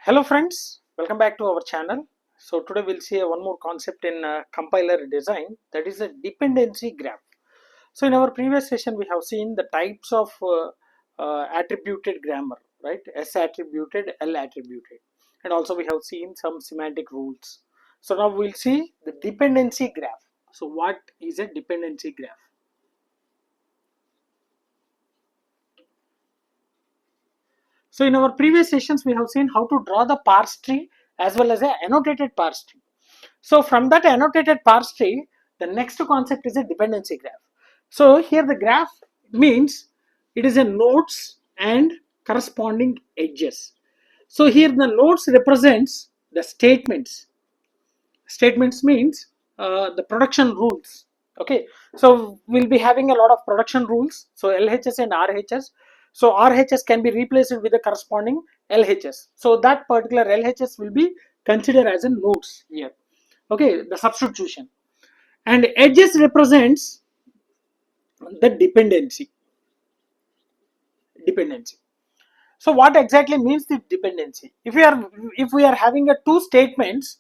Hello friends, welcome back to our channel. So today we'll see one more concept in compiler design, that is a dependency graph. So in our previous session we have seen the types of attributed grammar, right? S attributed, L attributed, and also we have seen some semantic rules. So now we'll see the dependency graph. So what is a dependency graph? So in our previous sessions we have seen how to draw the parse tree as well as a annotated parse tree. So from that annotated parse tree, the next concept is a dependency graph. So here the graph means it is a nodes and corresponding edges. So here the nodes represents the statements. Statements means the production rules. Okay, so we'll be having a lot of production rules. So LHS and RHS. So RHS can be replaced with the corresponding LHS. So that particular LHS will be considered as a nodes here. Okay, the substitution. And edges represents the dependency. So what exactly means the dependency? If we are having a two statements,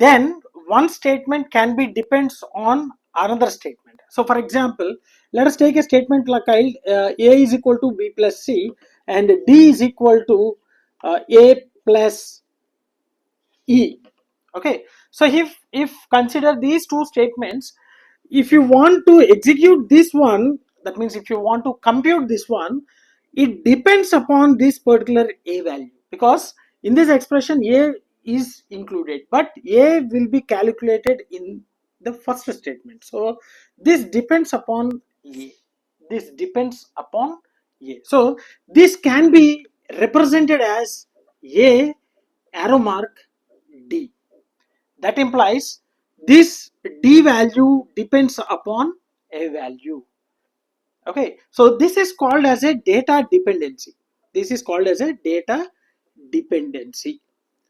then one statement can be depends on another statement. So for example, let us take a statement like A is equal to B plus C and D is equal to A plus E. Okay, so if consider these two statements, if you want to execute this one, that means if you want to compute this one, it depends upon this particular A value, because in this expression A is included, but A will be calculated in the first statement. So this depends upon A. This depends upon A. So this can be represented as A arrow mark D. That implies this D value depends upon A value. Okay, so this is called as a data dependency. This is called as a data dependency.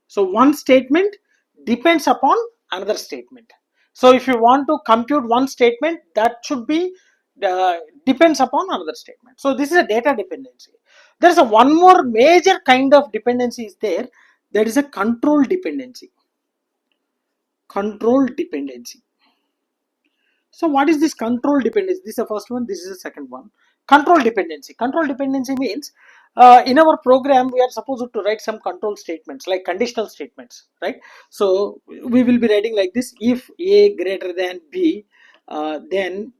So one statement depends upon another statement. So if you want to compute one statement, that should be depends upon another statement. So this is a data dependency. There is a one more major kind of dependency is there. That is a control dependency. Control dependency. So what is this control dependency? This is the first one, this is the second one. Control dependency. Control dependency means in our program we are supposed to write some control statements like conditional statements, right? So we will be writing like this: if A greater than B, then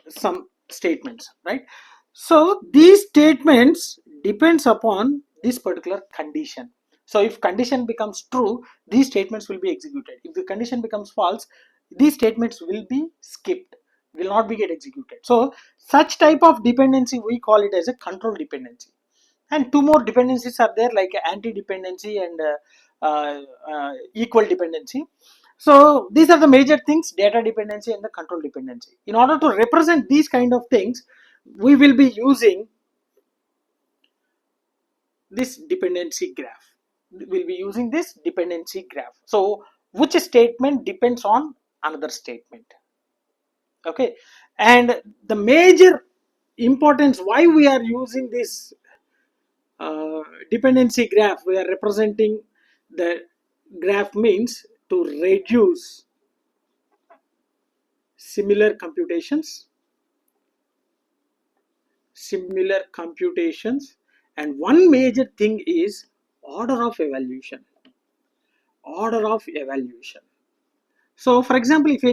some statements, right? So these statements depends upon this particular condition. So if condition becomes true, these statements will be executed. If the condition becomes false, these statements will be skipped, will not be get executed. So such type of dependency we call it as a control dependency. And two more dependencies are there, like anti-dependency and equal dependency. So these are the major things: data dependency and the control dependency. In order to represent these kind of things, we will be using this dependency graph. We'll be using this dependency graph. So which statement depends on another statement. Okay, and the major importance why we are using this dependency graph, we are representing the graph means to reduce similar computations, and one major thing is order of evaluation. So for example, if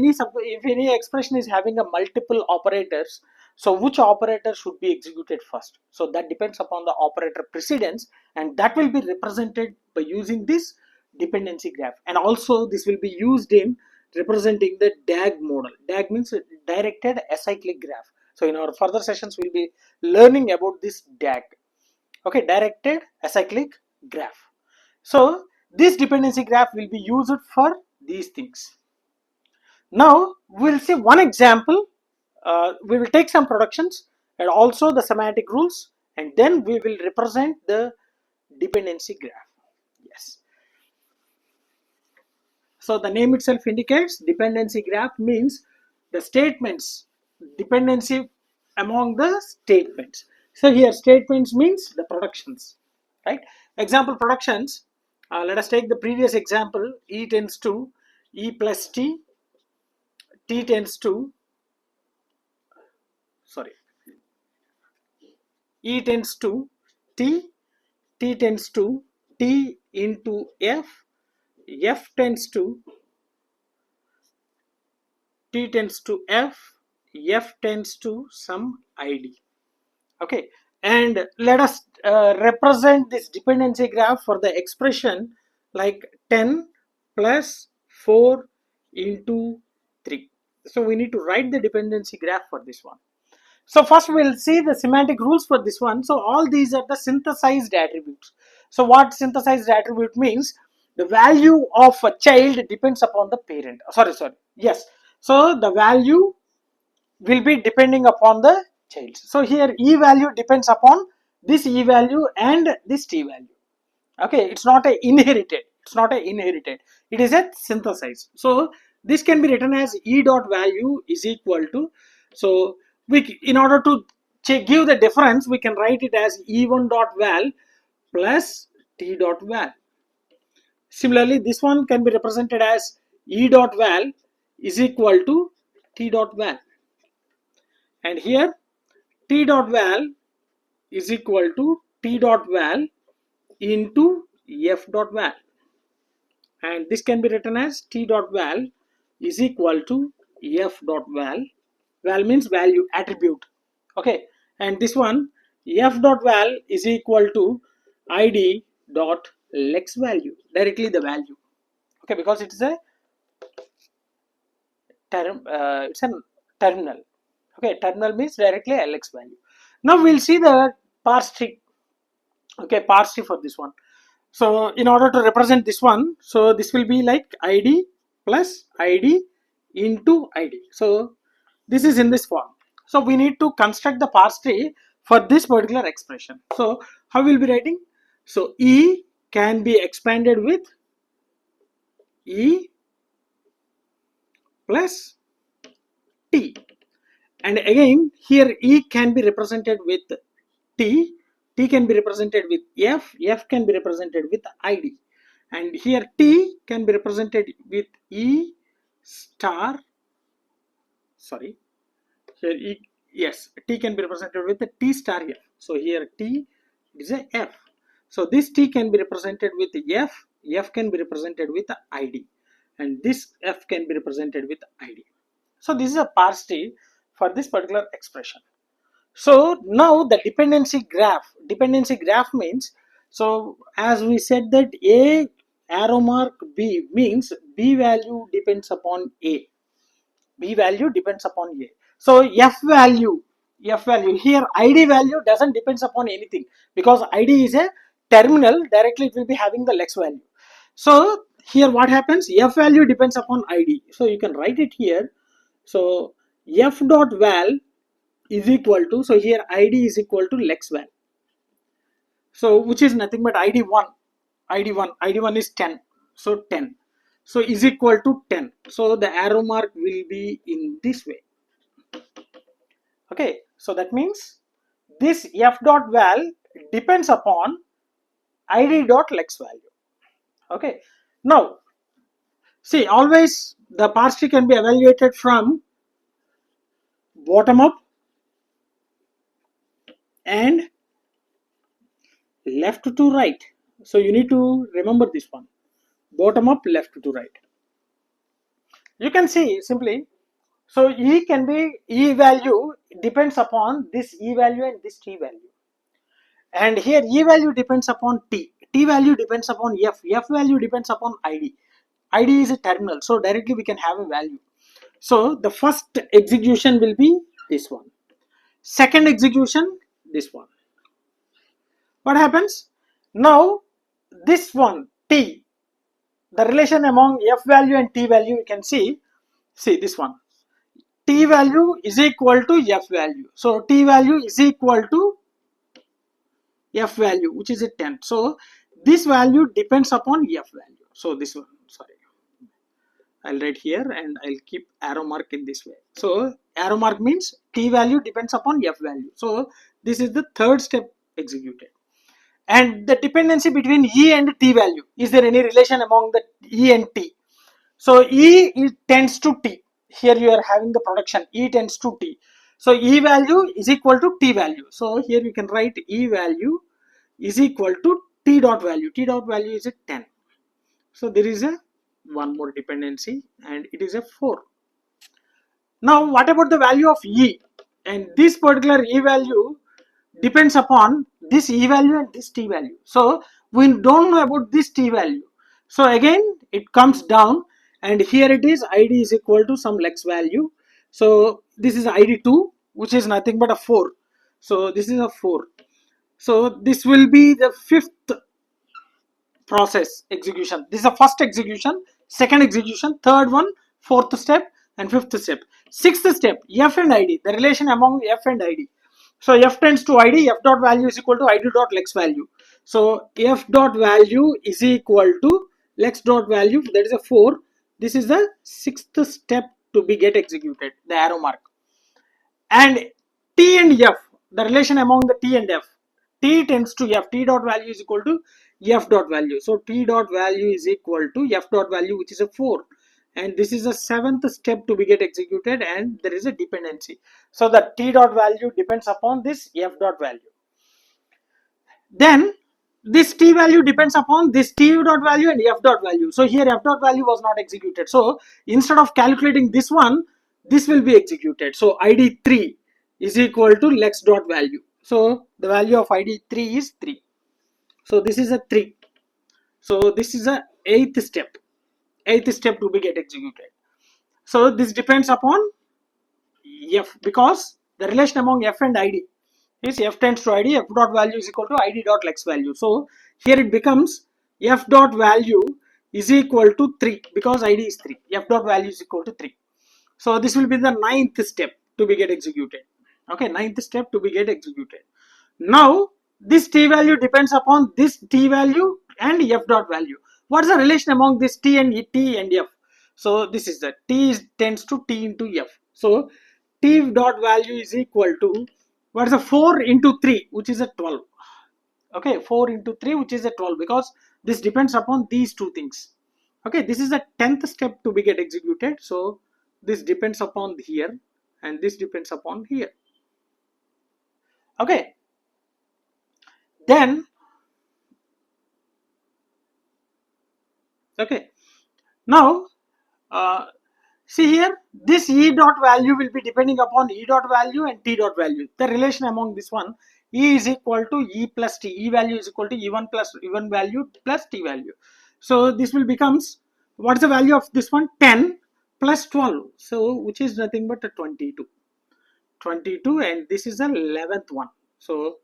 any expression is having a multiple operators, so which operator should be executed first? So that depends upon the operator precedence, and that will be represented by using this dependency graph. And also this will be used in representing the DAG model. DAG means directed acyclic graph. So in our further sessions we'll be learning about this DAG. Okay, directed acyclic graph. So this dependency graph will be used for these things. Now we'll see one example. We will take some productions and also the semantic rules, and then we will represent the dependency graph. Yes. So the name itself indicates dependency graph means the statements, dependency among the statements. So here statements means the productions, right? Example productions. Let us take the previous example. E tends to E plus T, T tends to, sorry, E tends to T, T tends to T into F tends to T tends to F tends to some ID. Okay, and let us represent this dependency graph for the expression like 10 plus 4 into 3. So we need to write the dependency graph for this one. So first we'll see the semantic rules for this one. So all these are the synthesized attributes. So what synthesized attribute means? The value of a child depends upon the parent. Sorry. Yes. So the value will be depending upon the child. So here E value depends upon this E value and this T value. Okay, it's not a inherited. It is a synthesized. So this can be written as E dot value is equal to. So we, in order to give the difference, we can write it as E1 dot val plus T dot val. Similarly, this one can be represented as E dot val is equal to T dot val. And here T dot val is equal to T dot val into F dot val. And this can be written as T dot val is equal to F dot val. Val means value, attribute. Okay, and this one F dot val is equal to ID dot lex value, directly the value. Okay, because it is a it's a terminal. Okay, terminal means directly LX value. Now we'll see the parse tree. Okay, parse tree for this one. So in order to represent this one, so this will be like ID plus ID into ID. So this is in this form. So we need to construct the parse tree for this particular expression. So how we'll be writing? So E can be expanded with E plus T. And again here E can be represented with T, T can be represented with F can be represented with ID. And here T can be represented with E star, sorry, here E, yes, T can be represented with the T star F. So here T is a F. So this T can be represented with F can be represented with ID. And this F can be represented with ID. So this is a parse tree for this particular expression. So now the dependency graph means, so as we said that A arrow mark B means B value depends upon A. So F value here ID value doesn't depends upon anything, because ID is a terminal, directly it will be having the lex value. So here what happens, F value depends upon ID. So you can write it here. So F dot val is equal to, so here ID is equal to lex val. So which is nothing but ID1 is 10. So 10. So is equal to 10. So the arrow mark will be in this way. Okay. So that means this F dot val depends upon ID dot lex value. Okay. Now see, always the parse tree can be evaluated from bottom up and left to right. So you need to remember this one, bottom up, left to right. You can see simply, so E can be, E value depends upon this E value and this T value, and here E value depends upon T value depends upon F value depends upon ID is a terminal, so directly we can have a value. So the first execution will be this one, second execution this one. What happens now? This one T, the relation among F value and T value, you can see this one, T value is equal to F value. So T value is equal to F value, which is a 10. So this value depends upon F value. So this one, sorry, I'll write here and I'll keep arrow mark in this way. So arrow mark means T value depends upon F value. So this is the third step executed. and the dependency between E and T value. Is there any relation among the E and T? So E tends to T. Here you are having the production, E tends to T. So E value is equal to T value. So here you can write E value is equal to T dot value. T dot value is a 10. So there is a one more dependency and it is a 4. Now what about the value of E? And this particular E value depends upon this E value and this T value. So we don't know about this T value. So again it comes down, and here it is ID is equal to some lex value. So this is ID2, which is nothing but a 4. So this is a 4. So this will be the 5th process execution. This is the first execution, second execution, third one, fourth step, and fifth step. Sixth step, F and ID, the relation among F and ID. So F tends to ID, F dot value is equal to ID dot lex value. So F dot value is equal to lex dot value, that is a 4. This is the 6th step to be get executed, the arrow mark. And T and F, the relation among the T and F. T tends to F, T dot value is equal to F dot value. So T dot value is equal to F dot value, which is a 4. And this is the 7th step to be get executed, and there is a dependency. So the T dot value depends upon this F dot value. Then this T value depends upon this T dot value and F dot value. So here F dot value was not executed. So instead of calculating this one, this will be executed. So ID3 is equal to lex dot value. So the value of ID3 is 3. So this is a 3. So this is a 8th step. 8th step to be get executed. So this depends upon F, because the relation among F and ID is F tends to ID, F dot value is equal to ID dot lex value. So here it becomes F dot value is equal to 3, because ID is 3. F dot value is equal to 3. So this will be the 9th step to be get executed. Okay, 9th step to be get executed. Now this T value depends upon this T value and F dot value. What is the relation among this T and F? So this is the T tends to T into F. So T dot value is equal to, what is the 4 into 3, which is a 12. Okay, 4 into 3, which is a 12, because this depends upon these two things. Okay, this is the 10th step to be get executed. So this depends upon here and this depends upon here. Okay, then okay, now see here, this E dot value will be depending upon E dot value and T dot value. The relation among this one, E is equal to E plus T. E value is equal to E1 plus E1 value plus T value. So this will becomes, what is the value of this one? 10 plus 12. So which is nothing but a 22. 22, and this is the 11th one. So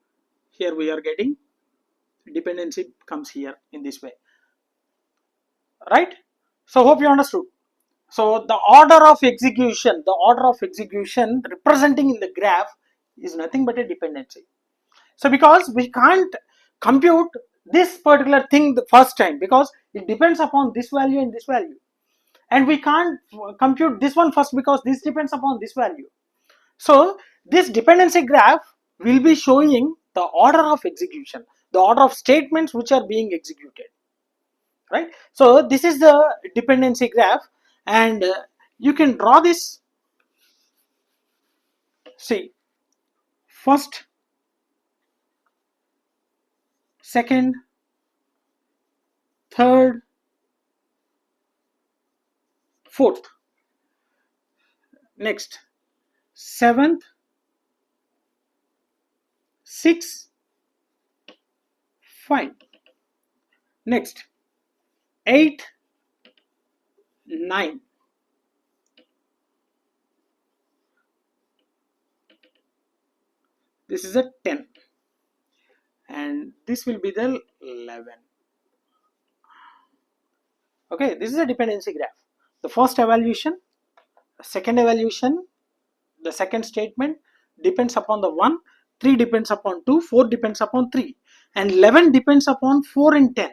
here we are getting dependency comes here in this way. Right? So hope you understood. So the order of execution representing in the graph is nothing but a dependency. So because we can't compute this particular thing the first time, because it depends upon this value and this value, and we can't compute this one first because this depends upon this value. So this dependency graph will be showing the order of execution, the order of statements which are being executed. Right? So this is the dependency graph, and you can draw this. See, first, second, third, fourth, next, 7th, 6th, 5, next, 8, 9, this is a 10, and this will be the 11. Okay, this is a dependency graph. The first evaluation, second evaluation, the second statement depends upon the 1, 3 depends upon 2, 4 depends upon 3, and 11 depends upon 4 and 10,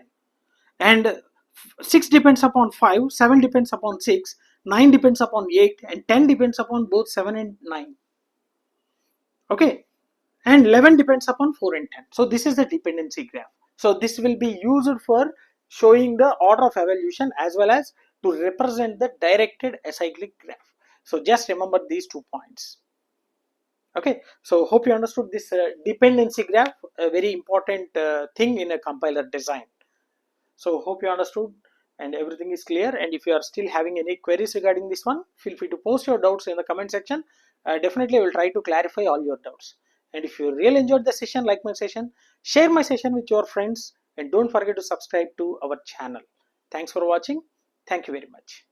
and 6 depends upon 5, 7 depends upon 6, 9 depends upon 8, and 10 depends upon both 7 and 9. Okay, and 11 depends upon 4 and 10. So this is the dependency graph. So this will be used for showing the order of evolution as well as to represent the directed acyclic graph. So just remember these 2 points. Okay, so hope you understood this dependency graph, a very important thing in a compiler design. So hope you understood and everything is clear. And if you are still having any queries regarding this one, feel free to post your doubts in the comment section. Definitely I will try to clarify all your doubts. And if you really enjoyed the session, like my session, share my session with your friends, and don't forget to subscribe to our channel. Thanks for watching. Thank you very much.